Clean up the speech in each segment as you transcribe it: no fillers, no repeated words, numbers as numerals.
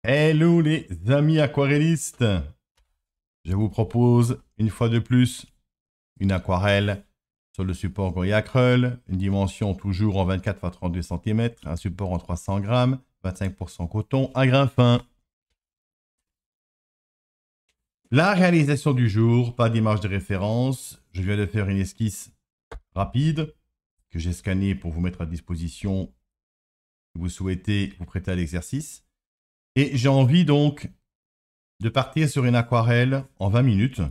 Hello les amis aquarellistes. Je vous propose une fois de plus une aquarelle sur le support Goya Crawl, une dimension toujours en 24 x 32 cm, un support en 300 grammes, 25% coton à grain fin. La réalisation du jour, pas d'image de référence. Je viens de faire une esquisse rapide que j'ai scannée pour vous mettre à disposition si vous souhaitez vous prêter à l'exercice. Et j'ai envie donc de partir sur une aquarelle en 20 minutes.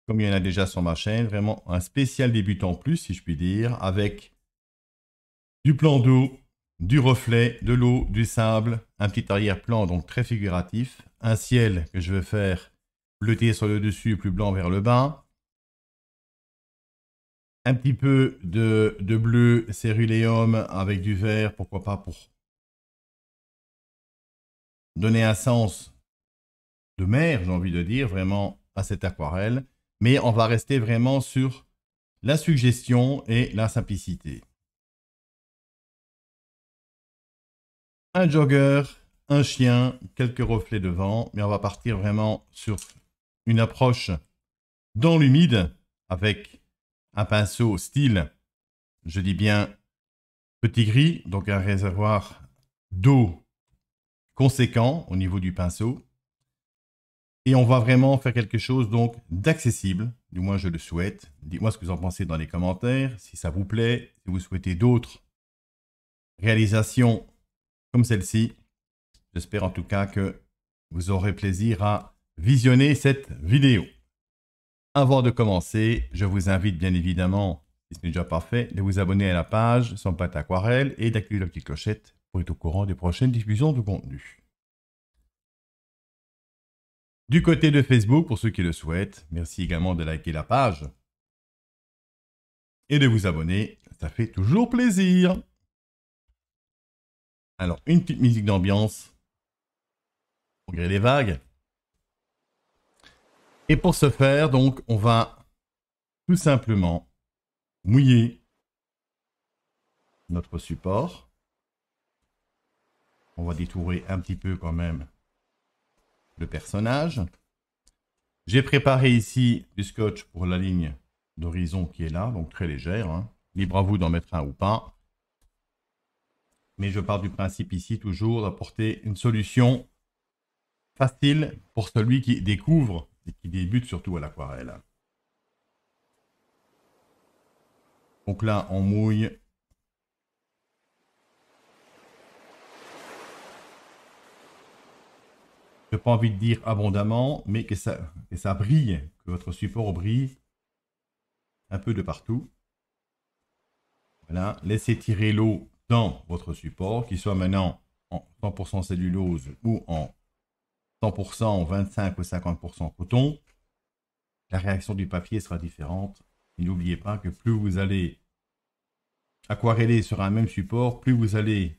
Comme il y en a déjà sur ma chaîne, vraiment un spécial débutant plus, si je puis dire, avec du plan d'eau, du reflet, de l'eau, du sable, un petit arrière-plan donc très figuratif, un ciel que je vais faire bleuter sur le dessus, plus blanc vers le bas, un petit peu de bleu céruléum avec du vert, pourquoi pas pour donner un sens de mer, j'ai envie de dire, vraiment à cette aquarelle. Mais on va rester vraiment sur la suggestion et la simplicité. Un jogger, un chien, quelques reflets de vent, mais on va partir vraiment sur une approche dans l'humide avec un pinceau style, je dis bien petit gris, donc un réservoir d'eau conséquent au niveau du pinceau. Et on va vraiment faire quelque chose donc d'accessible, du moins je le souhaite. Dites-moi ce que vous en pensez dans les commentaires, si ça vous plaît, si vous souhaitez d'autres réalisations comme celle-ci. J'espère en tout cas que vous aurez plaisir à visionner cette vidéo. Avant de commencer, je vous invite bien évidemment, si ce n'est déjà pas fait, de vous abonner à la page Sans Patte Aquarelle et d'activer la petite clochette pour être au courant des prochaines diffusions de contenu. Du côté de Facebook, pour ceux qui le souhaitent, merci également de liker la page et de vous abonner, ça fait toujours plaisir. Alors, une petite musique d'ambiance pour griller les vagues. Et pour ce faire, donc, on va tout simplement mouiller notre support. On va détourer un petit peu quand même le personnage. J'ai préparé ici du scotch pour la ligne d'horizon qui est là, donc très légère. Hein. Libre à vous d'en mettre un ou pas. Mais je pars du principe ici toujours d'apporter une solution facile pour celui qui découvre et qui débute surtout à l'aquarelle. Donc là, on mouille. Je n'ai pas envie de dire abondamment, mais que ça brille, que votre support brille un peu de partout. Voilà, laissez tirer l'eau dans votre support, qu'il soit maintenant en 100% cellulose ou en 100%, 25 ou 50% coton. La réaction du papier sera différente. Et n'oubliez pas que plus vous allez aquareller sur un même support, plus vous allez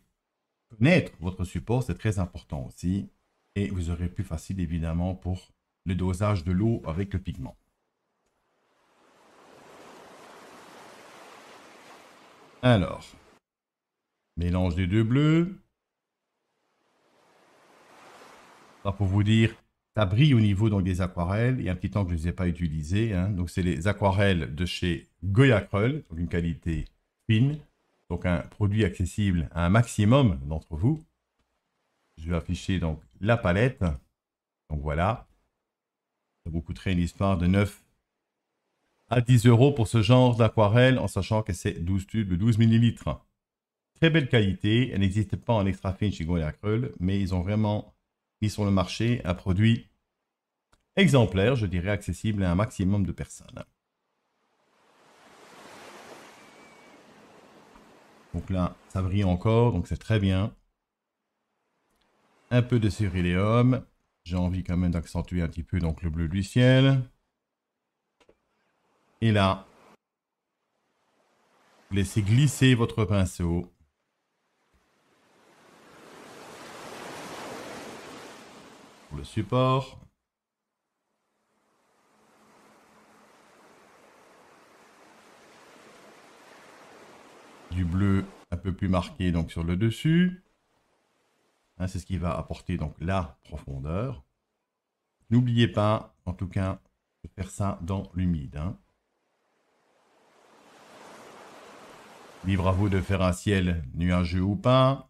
connaître votre support, c'est très important aussi. Et vous aurez plus facile évidemment pour le dosage de l'eau avec le pigment. Alors, mélange des deux bleus. Alors pour vous dire, ça brille au niveau donc, des aquarelles. Il y a un petit temps que je ne les ai pas utilisées. Hein. Donc c'est les aquarelles de chez Goya Crawl, donc une qualité fine. Donc un produit accessible à un maximum d'entre vous. Je vais afficher donc la palette. Donc voilà. Ça vous coûterait une histoire de 9 à 10 € pour ce genre d'aquarelle, en sachant que c'est 12 tubes de 12 ml. Très belle qualité. Elle n'existe pas en extra fine chez Goya Crawl, mais ils ont vraiment mis sur le marché un produit exemplaire, je dirais accessible à un maximum de personnes. Donc là, ça brille encore, donc c'est très bien. Un peu de céruléum. J'ai envie quand même d'accentuer un petit peu donc, le bleu du ciel. Et là, laissez glisser votre pinceau. Pour le support. Du bleu un peu plus marqué donc sur le dessus. Hein, c'est ce qui va apporter donc la profondeur. N'oubliez pas, en tout cas, de faire ça dans l'humide. Hein. Libre à vous de faire un ciel nuageux ou pas.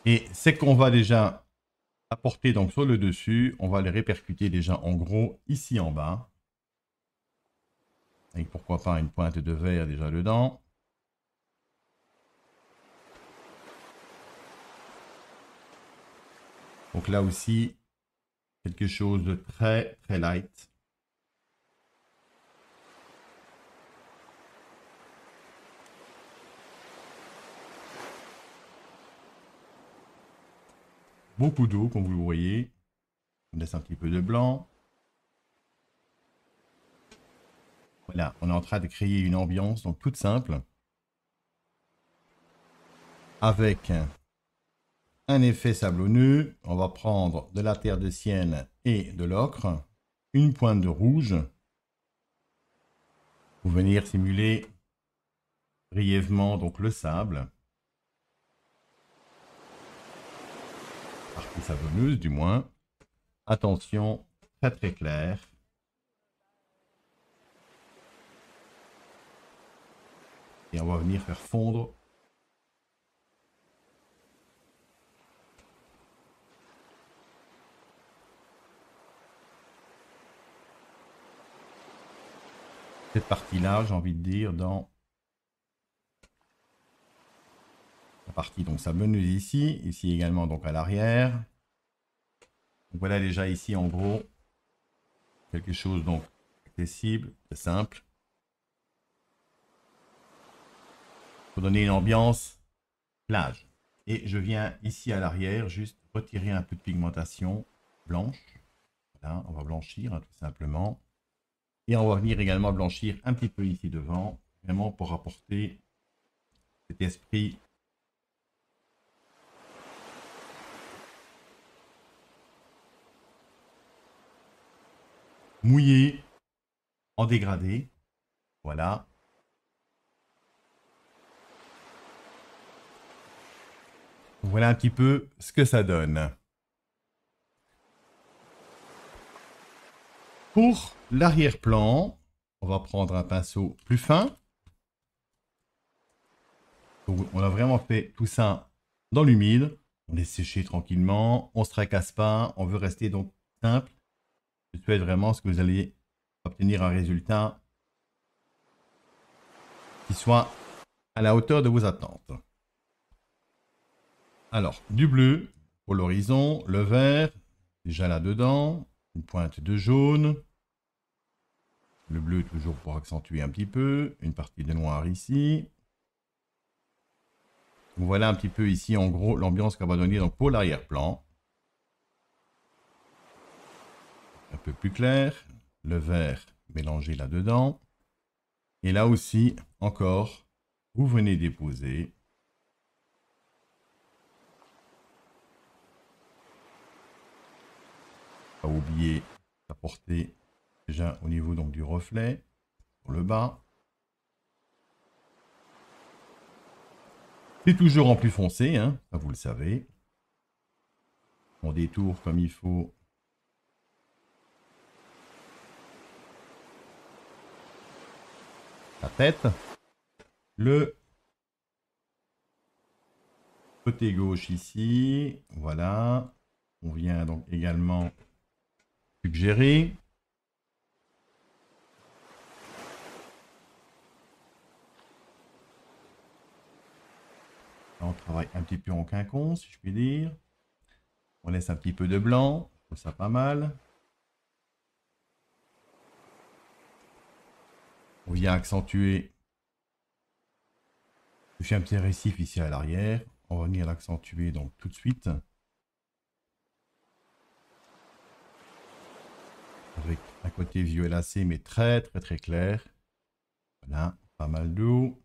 Et c'est qu'on va déjà apporter donc sur le dessus, on va les répercuter déjà en gros ici en bas. Avec pourquoi pas une pointe de verre déjà dedans. Donc là aussi, quelque chose de très très light. Beaucoup d'eau, comme vous le voyez. On laisse un petit peu de blanc. Voilà, on est en train de créer une ambiance donc toute simple. Avec un effet sablonneux. On va prendre de la terre de sienne et de l'ocre. Une pointe de rouge. Pour venir simuler brièvement donc le sable. Partie sablonneuse du moins. Attention, très très clair. Et on va venir faire fondre cette partie-là, j'ai envie de dire, dans la partie donc sablonneuse ici également donc à l'arrière. Voilà déjà ici en gros quelque chose donc accessible, de simple. Pour donner une ambiance plage. Et je viens ici à l'arrière juste retirer un peu de pigmentation blanche. Voilà, on va blanchir hein, tout simplement. Et on va venir également blanchir un petit peu ici devant, vraiment pour apporter cet esprit mouillé en dégradé. Voilà. Voilà un petit peu ce que ça donne. Pour l'arrière-plan, on va prendre un pinceau plus fin. Donc, on a vraiment fait tout ça dans l'humide. On laisse sécher tranquillement. On ne se tracasse pas. On veut rester donc simple. Je souhaite vraiment que vous allez obtenir un résultat qui soit à la hauteur de vos attentes. Alors, du bleu pour l'horizon, le vert, déjà là-dedans, une pointe de jaune, le bleu toujours pour accentuer un petit peu, une partie de noir ici. Voilà un petit peu ici en gros l'ambiance qu'on va donner donc pour l'arrière-plan. Un peu plus clair, le vert mélangé là-dedans. Et là aussi, encore, vous venez déposer. Pas oublier d'apporter déjà au niveau donc du reflet pour le bas. C'est toujours en plus foncé, hein, ça vous le savez. On détourne comme il faut. La tête. Le côté gauche ici. Voilà. On vient donc également suggérer. Là, on travaille un petit peu en quinconce, si je puis dire. On laisse un petit peu de blanc. Je trouve ça pas mal. On vient accentuer. Je fais un petit récif ici à l'arrière. On va venir l'accentuer donc tout de suite. Avec un côté violacé mais très très très clair. Voilà, pas mal d'eau.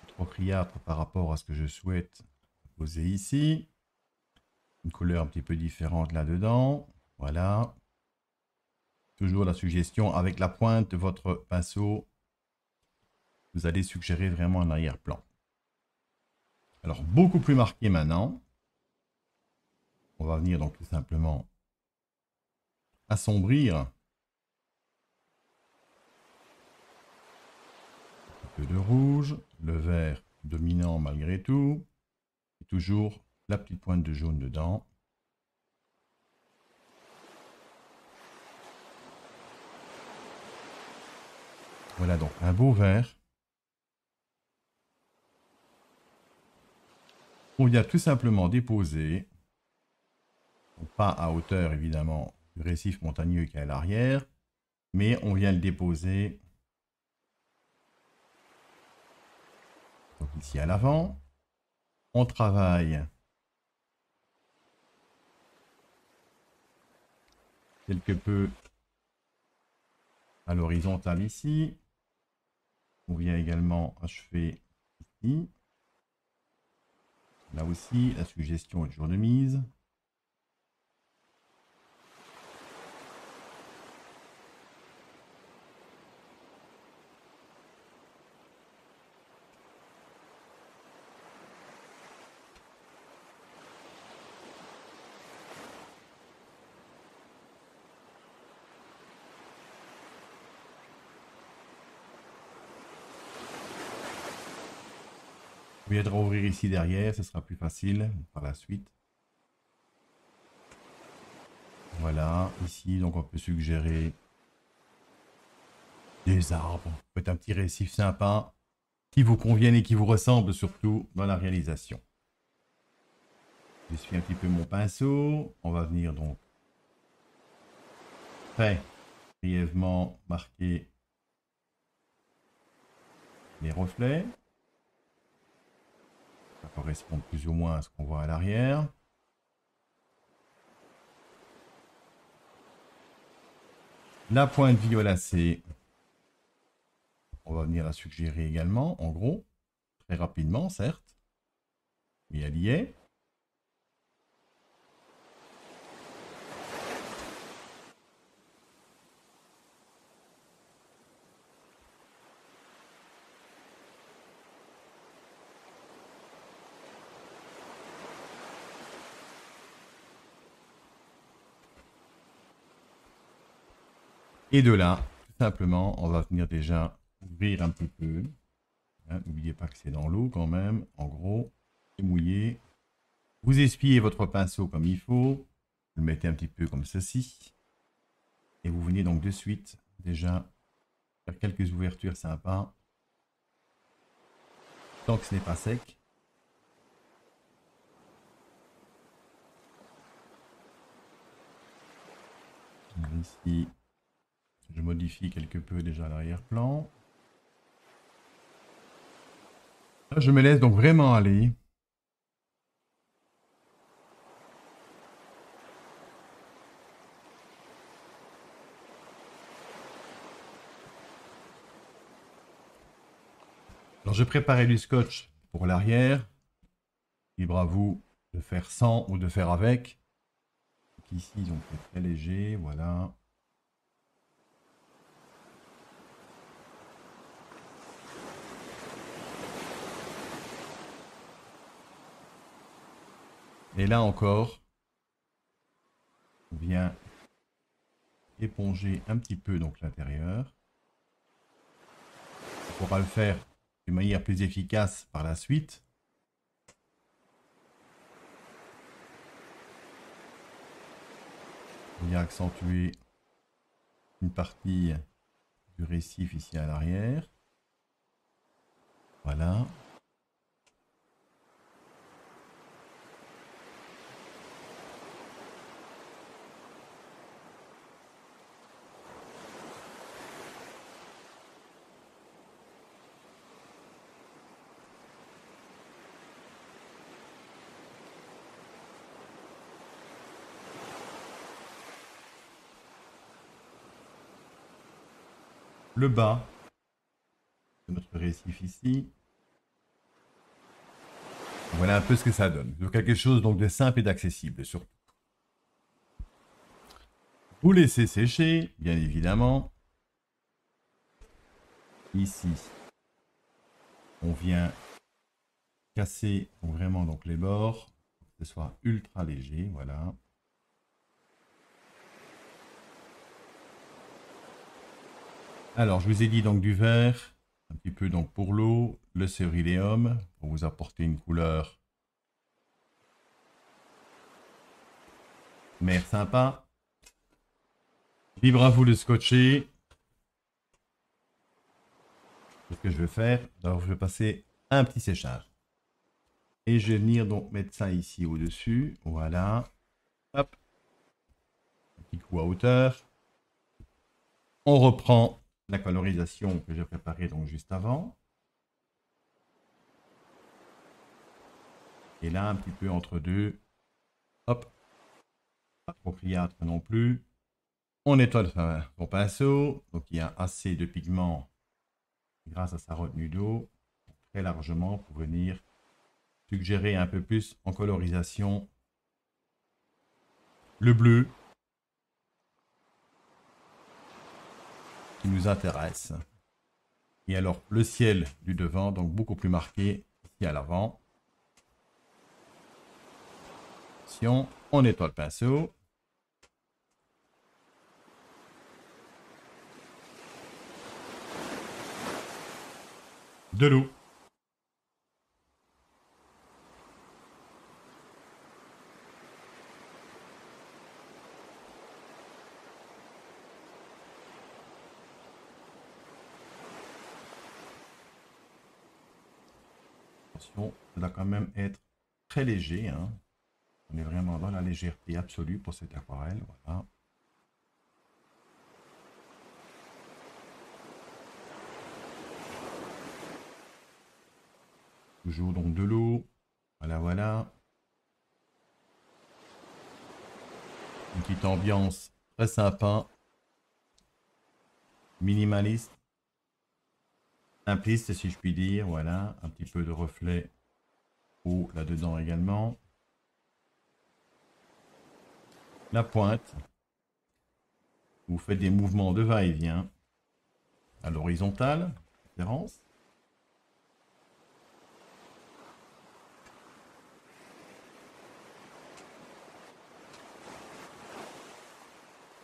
Trop criâtre par rapport à ce que je souhaite poser ici. Une couleur un petit peu différente là-dedans. Voilà. toujours la suggestion, avec la pointe de votre pinceau, vous allez suggérer vraiment un arrière-plan. Alors, beaucoup plus marqué maintenant. On va venir donc tout simplement assombrir un peu de rouge, le vert dominant malgré tout, et toujours la petite pointe de jaune dedans. Voilà donc un beau vert. On vient tout simplement déposer, donc pas à hauteur évidemment du récif montagneux qui est à l'arrière, mais on vient le déposer donc ici à l'avant. On travaille quelque peu à l'horizontale ici. On vient également achever ici. Là aussi, la suggestion est toujours de mise. Vous viendrez ouvrir ici derrière, ce sera plus facile par la suite. Voilà, ici, donc on peut suggérer des arbres, peut-être un petit récif sympa qui vous convienne et qui vous ressemble surtout dans la réalisation. J'essuie un petit peu mon pinceau. On va venir donc très brièvement marquer les reflets. Ça correspond plus ou moins à ce qu'on voit à l'arrière. La pointe violacée, on va venir la suggérer également, en gros, très rapidement, certes, mais elle y est. Et de là, tout simplement, on va venir déjà ouvrir un petit peu. N'oubliez pas que c'est dans l'eau quand même, en gros, c'est mouillé. Vous essuyez votre pinceau comme il faut. Vous le mettez un petit peu comme ceci. Et vous venez donc de suite déjà faire quelques ouvertures sympas. Tant que ce n'est pas sec. Ici, je modifie quelque peu déjà l'arrière-plan. Je me laisse donc vraiment aller. Alors, je préparais du scotch pour l'arrière. Libre à vous de faire sans ou de faire avec. Donc ici, donc c'est très léger, voilà. Et là encore, on vient éponger un petit peu donc l'intérieur. On pourra le faire d'une manière plus efficace par la suite. On vient accentuer une partie du récif ici à l'arrière. Voilà. Le bas de notre récif ici. Voilà un peu ce que ça donne. Donc quelque chose donc de simple et d'accessible surtout. Vous laissez sécher, bien évidemment. Ici, on vient casser vraiment donc les bords, pour que ce soit ultra léger, voilà. Alors, je vous ai dit donc du vert, un petit peu donc pour l'eau, le céruléum, pour vous apporter une couleur mer sympa. Libre à vous de scotcher. Ce que je vais faire, alors je vais passer un petit séchage. Et je vais venir donc mettre ça ici au-dessus, voilà. Hop. Un petit coup à hauteur. On reprend la colorisation que j'ai préparée donc juste avant. Et là, un petit peu entre deux. Hop. Pas trop criâtre non plus. On nettoie son pinceau. Donc il y a assez de pigments grâce à sa retenue d'eau. Très largement pour venir suggérer un peu plus en colorisation le bleu qui nous intéresse. Et alors le ciel du devant, donc beaucoup plus marqué ici à l'avant. On nettoie le pinceau. De l'eau. Attention, ça doit quand même être très léger, hein. On est vraiment dans la légèreté absolue pour cette aquarelle. Voilà. Toujours donc de l'eau. Voilà, voilà. Une petite ambiance très sympa. Minimaliste. Simpliste, si je puis dire. Voilà. Un petit peu de reflet haut là-dedans également. La pointe. Vous faites des mouvements de va-et-vient à l'horizontale. Référence.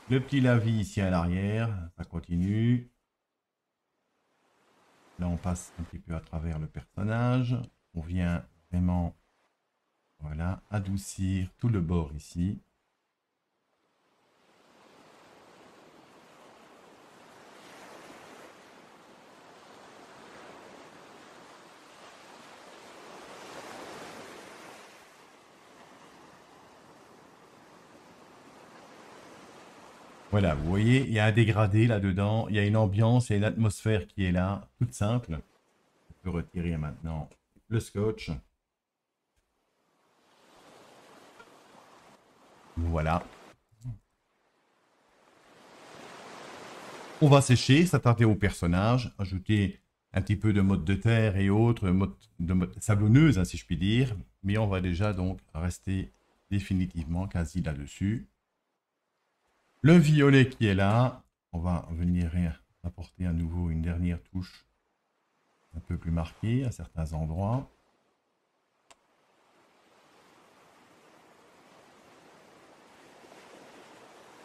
Le petit lavis ici à l'arrière, ça continue. Là, on passe un petit peu à travers le personnage. On vient vraiment, voilà, adoucir tout le bord ici. Voilà, vous voyez, il y a un dégradé là-dedans, il y a une ambiance, il y a une atmosphère qui est là, toute simple. On peut retirer maintenant le scotch. Voilà. On va sécher, s'attarder au personnage, ajouter un petit peu de mode de terre et autres, de mode sablonneuse, hein, si je puis dire. Mais on va déjà donc rester définitivement quasi là-dessus. Le violet qui est là, on va venir apporter à nouveau une dernière touche un peu plus marquée à certains endroits.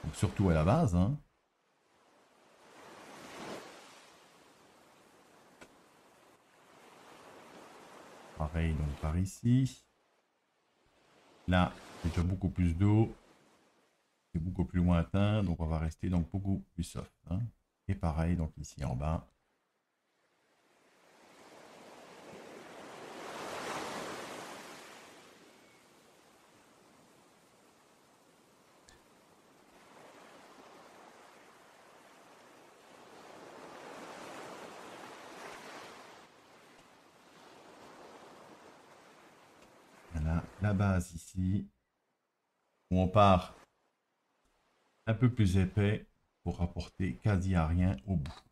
Donc, surtout à la base, hein. Pareil donc par ici. Là, c'est déjà beaucoup plus d'eau. C'est beaucoup plus lointain, donc on va rester donc beaucoup plus soft, hein. Et pareil donc ici en bas. Voilà la base ici, où on part un peu plus épais pour rapporter quasi à rien au bout.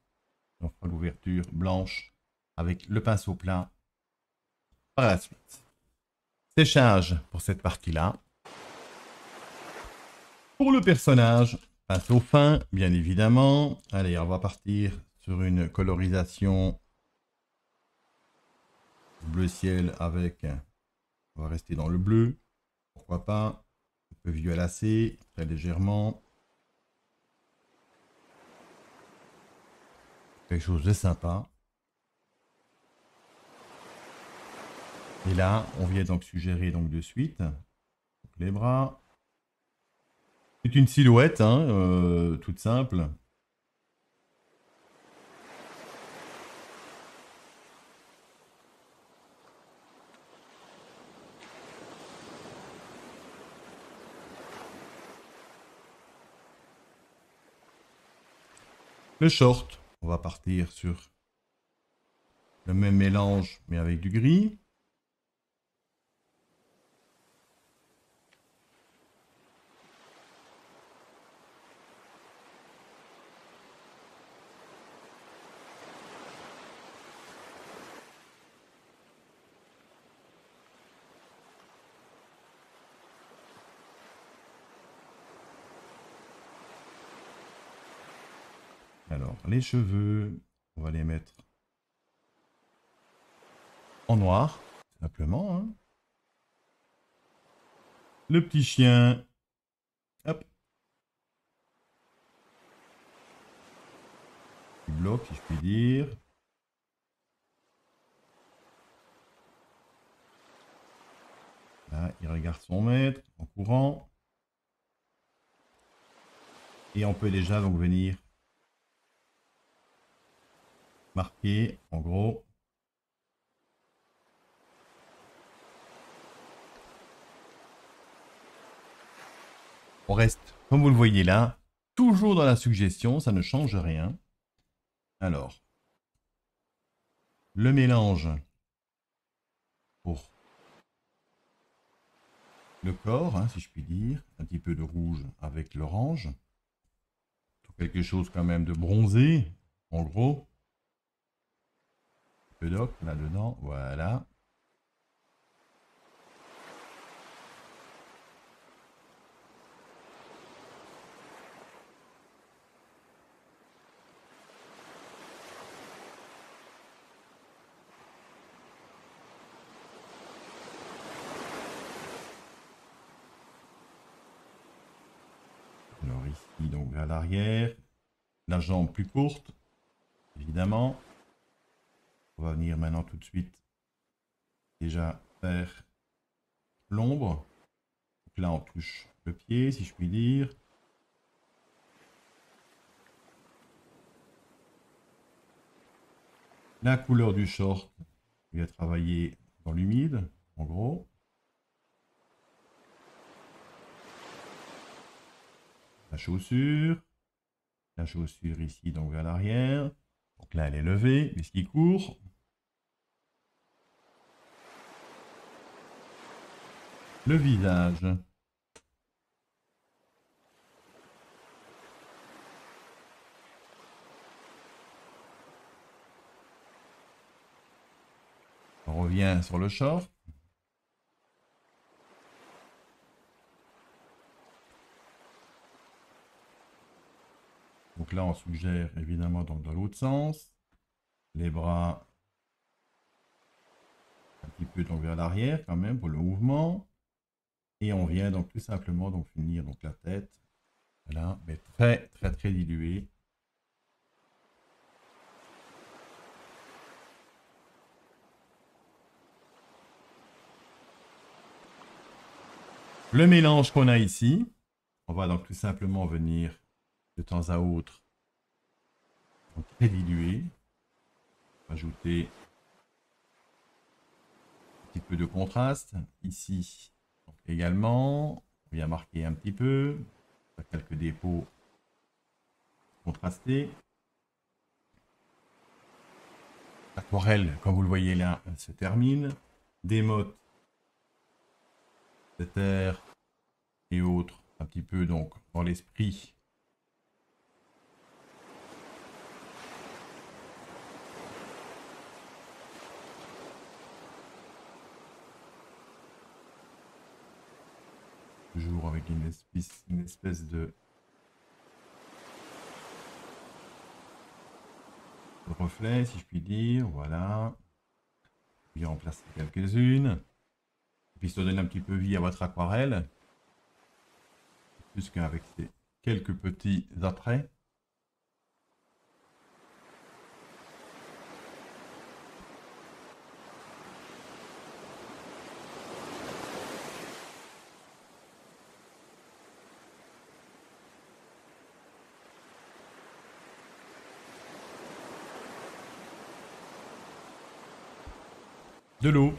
On fera l'ouverture blanche avec le pinceau plat par la suite. Séchage pour cette partie-là. Pour le personnage, Pinceau fin, bien évidemment. Allez, on va partir sur une colorisation bleu ciel avec... On va rester dans le bleu. Pourquoi pas. Un peu violacé, très légèrement. Quelque chose de sympa. Et là, on vient donc suggérer donc de suite donc les bras. C'est une silhouette, hein, toute simple. Le short, on va partir sur le même mélange, mais avec du gris. Alors, les cheveux, on va les mettre en noir, simplement. Hein. Le petit chien, hop, il bloque, si je puis dire. Là, il regarde son maître en courant. Et on peut déjà donc venir marquer, en gros, on reste, comme vous le voyez là, toujours dans la suggestion, ça ne change rien. Alors, le mélange pour le corps, hein, si je puis dire, un petit peu de rouge avec l'orange. Quelque chose quand même de bronzé, en gros. Un peu d'ocre là-dedans, voilà. Alors ici, donc à l'arrière, la jambe plus courte, évidemment. On va venir maintenant tout de suite déjà faire l'ombre. Donc là, on touche le pied, si je puis dire. La couleur du short, il va travailler dans l'humide, en gros. La chaussure ici, donc vers l'arrière. Donc là, elle est levée, puisqu'il court. Le visage. On revient sur le short. Donc là, on suggère évidemment donc dans l'autre sens. Les bras un petit peu donc vers l'arrière quand même pour le mouvement. Et on vient donc tout simplement donc finir donc la tête. Voilà, mais très très très dilué. Le mélange qu'on a ici, on va donc tout simplement venir de temps à autre donc très dilué. Ajouter un petit peu de contraste. Ici donc également, on vient marquer un petit peu. Quelques dépôts contrastés. L'aquarelle, comme vous le voyez là, se termine. Des mottes de terre et autres, un petit peu donc dans l'esprit. Toujours avec une espèce de de reflets, si je puis dire. Voilà. Puis en placer quelques-unes. Puis ça donne un petit peu vie à votre aquarelle. Plus qu'avec ces quelques petits attraits. De l'eau.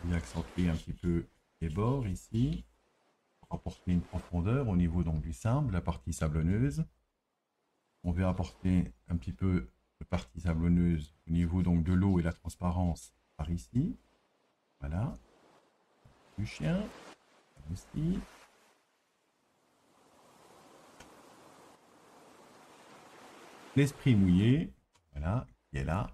On va accentuer un petit peu les bords ici. Pour apporter une profondeur au niveau donc du sable, la partie sablonneuse. On va apporter un petit peu de partie sablonneuse au niveau donc de l'eau et la transparence par ici. Voilà. Du chien. Aussi. L'esprit mouillé. Voilà. Qui est là.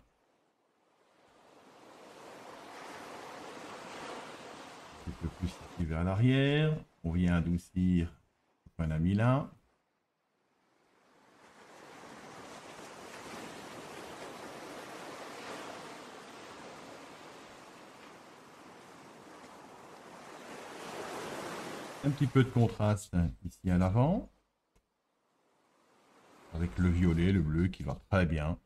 Un peu plus ici vers l'arrière. On vient adoucir ce qu'on a mis là. Un petit peu de contraste ici à l'avant. Avec le violet, le bleu qui va très bien.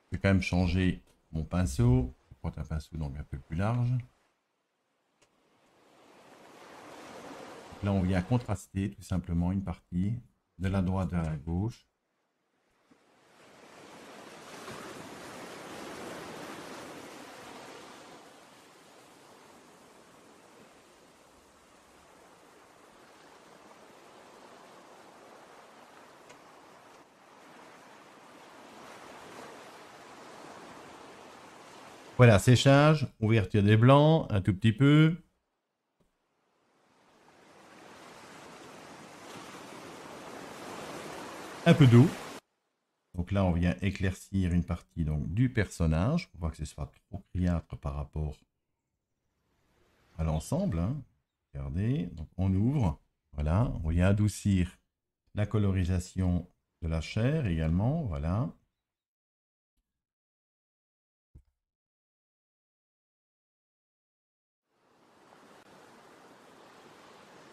Je vais quand même changer mon pinceau. Je prends un pinceau donc un peu plus large. Donc là, on vient contraster tout simplement une partie de la droite vers la gauche. Voilà, séchage, ouverture des blancs, un tout petit peu. Un peu d'eau. Donc là, on vient éclaircir une partie donc, du personnage pour pas que ce soit trop criâtre par rapport à l'ensemble. Hein. Regardez, donc on ouvre. Voilà, on vient adoucir la colorisation de la chair également. Voilà.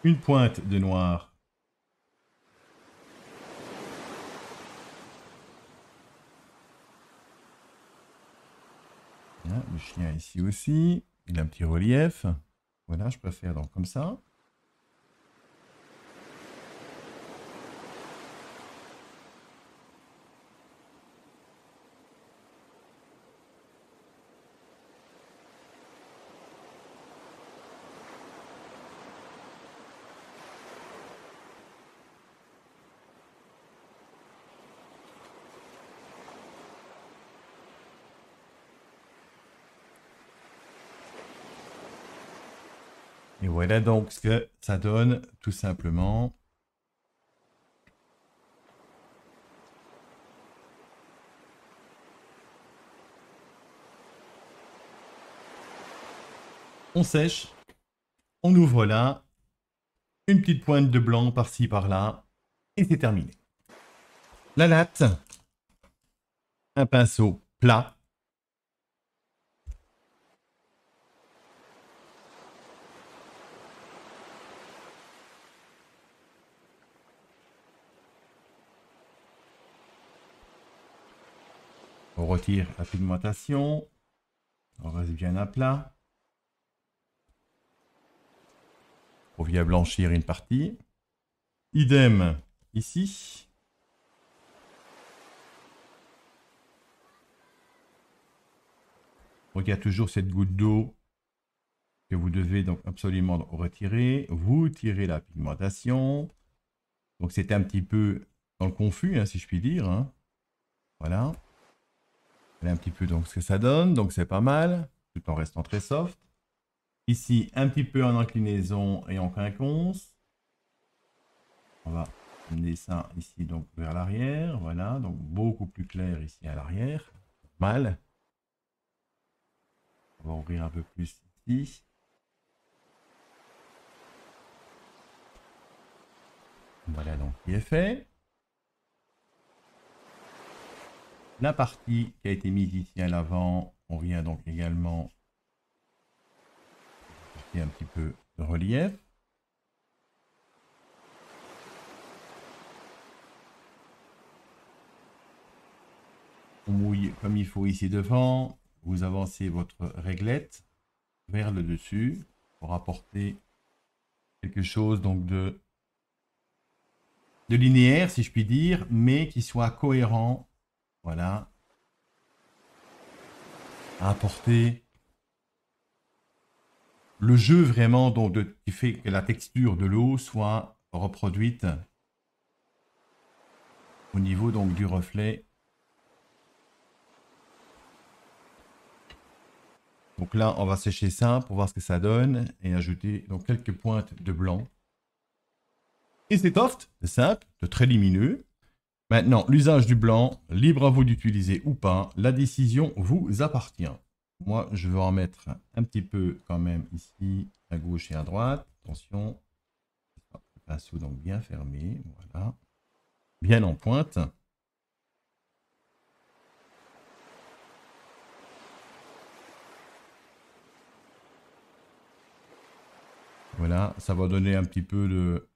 Une pointe de noir. Voilà, le chien ici aussi. Il a un petit relief. Voilà, je préfère donc comme ça. Et voilà donc ce que ça donne tout simplement. On sèche, on ouvre là, une petite pointe de blanc par-ci par-là, et c'est terminé. La latte, un pinceau plat. On retire la pigmentation, on reste bien à plat. On vient blanchir une partie. Idem ici. Donc il y a toujours cette goutte d'eau que vous devez donc absolument retirer. Vous tirez la pigmentation. Donc c'était un petit peu dans le confus, hein, si je puis dire. Hein. Voilà. Voilà un petit peu donc ce que ça donne. Donc c'est pas mal, tout en restant très soft. Ici, un petit peu en inclinaison et en quinconce. On va amener ça ici donc vers l'arrière. Voilà, donc beaucoup plus clair ici à l'arrière. Mal. On va ouvrir un peu plus ici. Voilà donc qui est fait. La partie qui a été mise ici à l'avant, on vient donc également apporter un petit peu de relief. On mouille comme il faut ici devant. Vous avancez votre réglette vers le dessus pour apporter quelque chose donc de linéaire, si je puis dire, mais qui soit cohérent. Voilà. À apporter le jeu vraiment donc qui fait que la texture de l'eau soit reproduite au niveau donc du reflet. Donc là, on va sécher ça pour voir ce que ça donne et ajouter donc quelques pointes de blanc. Et c'est soft, c'est simple, c'est très lumineux. Maintenant, l'usage du blanc, libre à vous d'utiliser ou pas, la décision vous appartient. Moi, je vais en mettre un petit peu quand même ici, à gauche et à droite. Attention, le pinceau donc bien fermé, voilà, bien en pointe. Voilà, ça va donner un petit peu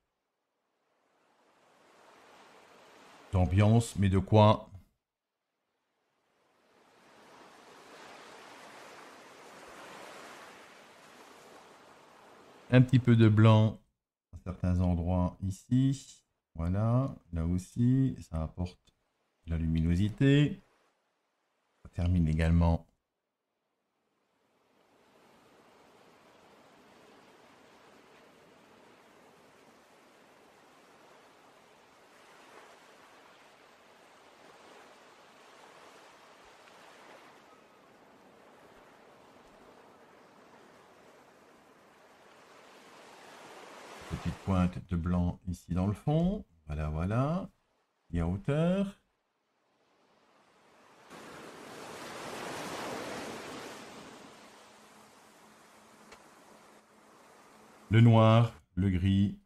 d'ambiance, mais de quoi? Un petit peu de blanc à certains endroits ici. Voilà, là aussi, ça apporte de la luminosité. Ça termine également. Petite pointe de blanc ici dans le fond. Voilà, voilà. Et à hauteur. Le noir, le gris.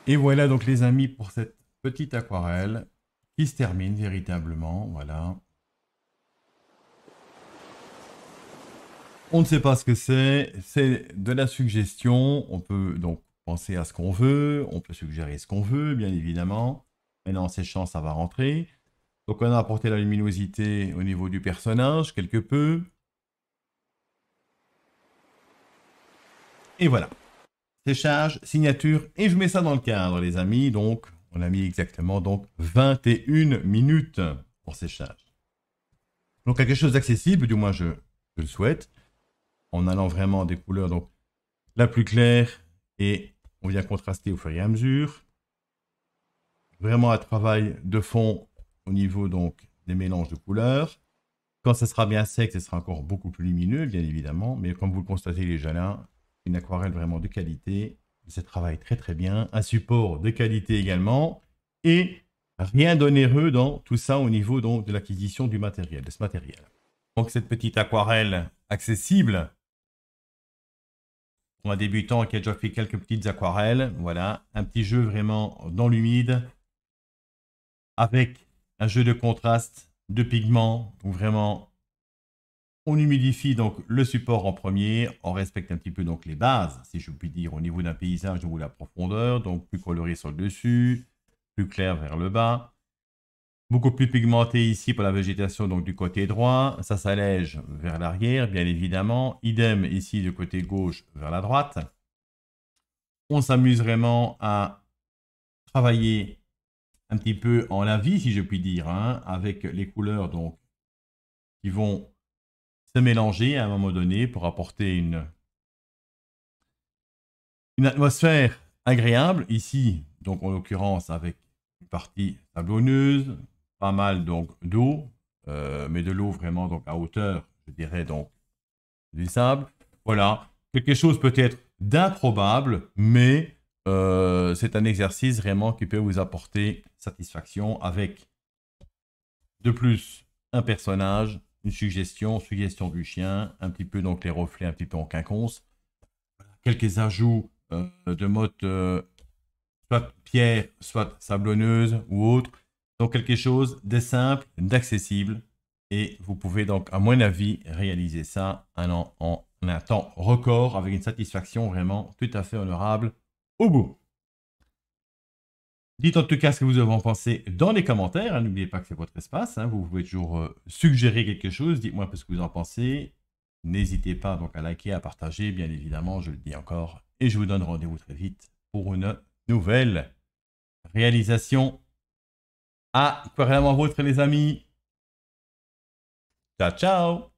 Et voilà donc les amis pour cette petite aquarelle qui se termine véritablement. Voilà. On ne sait pas ce que c'est de la suggestion. On peut donc penser à ce qu'on veut, on peut suggérer ce qu'on veut, bien évidemment. Maintenant, en séchant, ça va rentrer. Donc, on a apporté la luminosité au niveau du personnage, quelque peu. Et voilà. Séchage, signature, et je mets ça dans le cadre, les amis. Donc, on a mis exactement donc 21 minutes pour séchage. Donc, quelque chose d'accessible, du moins je le souhaite, en allant vraiment des couleurs donc la plus claire et on vient contraster au fur et à mesure. Vraiment un travail de fond au niveau donc des mélanges de couleurs. Quand ça sera bien sec, ce sera encore beaucoup plus lumineux, bien évidemment. Mais comme vous le constatez déjà là, une aquarelle vraiment de qualité. Ça travaille très très bien. Un support de qualité également. Et rien d'onéreux dans tout ça au niveau donc de l'acquisition du matériel, de ce matériel. Donc cette petite aquarelle accessible pour un débutant qui a déjà fait quelques petites aquarelles. Voilà, un petit jeu vraiment dans l'humide avec un jeu de contraste, de pigments. Donc vraiment, on humidifie donc le support en premier. On respecte un petit peu donc les bases, si je puis dire, au niveau d'un paysage ou la profondeur. Donc plus coloré sur le dessus, plus clair vers le bas. Beaucoup plus pigmenté ici pour la végétation, donc du côté droit. Ça s'allège vers l'arrière, bien évidemment. Idem ici du côté gauche vers la droite. On s'amuse vraiment à travailler un petit peu en la vie, si je puis dire, hein, avec les couleurs donc, qui vont se mélanger à un moment donné pour apporter une atmosphère agréable. Ici, donc en l'occurrence avec une partie sablonneuse, pas mal donc d'eau, mais de l'eau vraiment donc à hauteur, je dirais donc du sable. Voilà, quelque chose peut-être d'improbable, mais c'est un exercice vraiment qui peut vous apporter satisfaction avec de plus un personnage, une suggestion du chien, un petit peu donc les reflets un petit peu en quinconce, quelques ajouts de mode soit pierre, soit sablonneuse ou autre. Donc quelque chose de simple, d'accessible. Et vous pouvez donc, à mon avis, réaliser ça en un temps record avec une satisfaction vraiment tout à fait honorable au bout. Dites en tout cas ce que vous en pensez dans les commentaires. N'oubliez pas que c'est votre espace. Vous pouvez toujours suggérer quelque chose. Dites-moi un peu ce que vous en pensez. N'hésitez pas donc à liker, à partager, bien évidemment, je le dis encore. Et je vous donne rendez-vous très vite pour une nouvelle réalisation aquarium en vôtre, les amis. Ciao, ciao!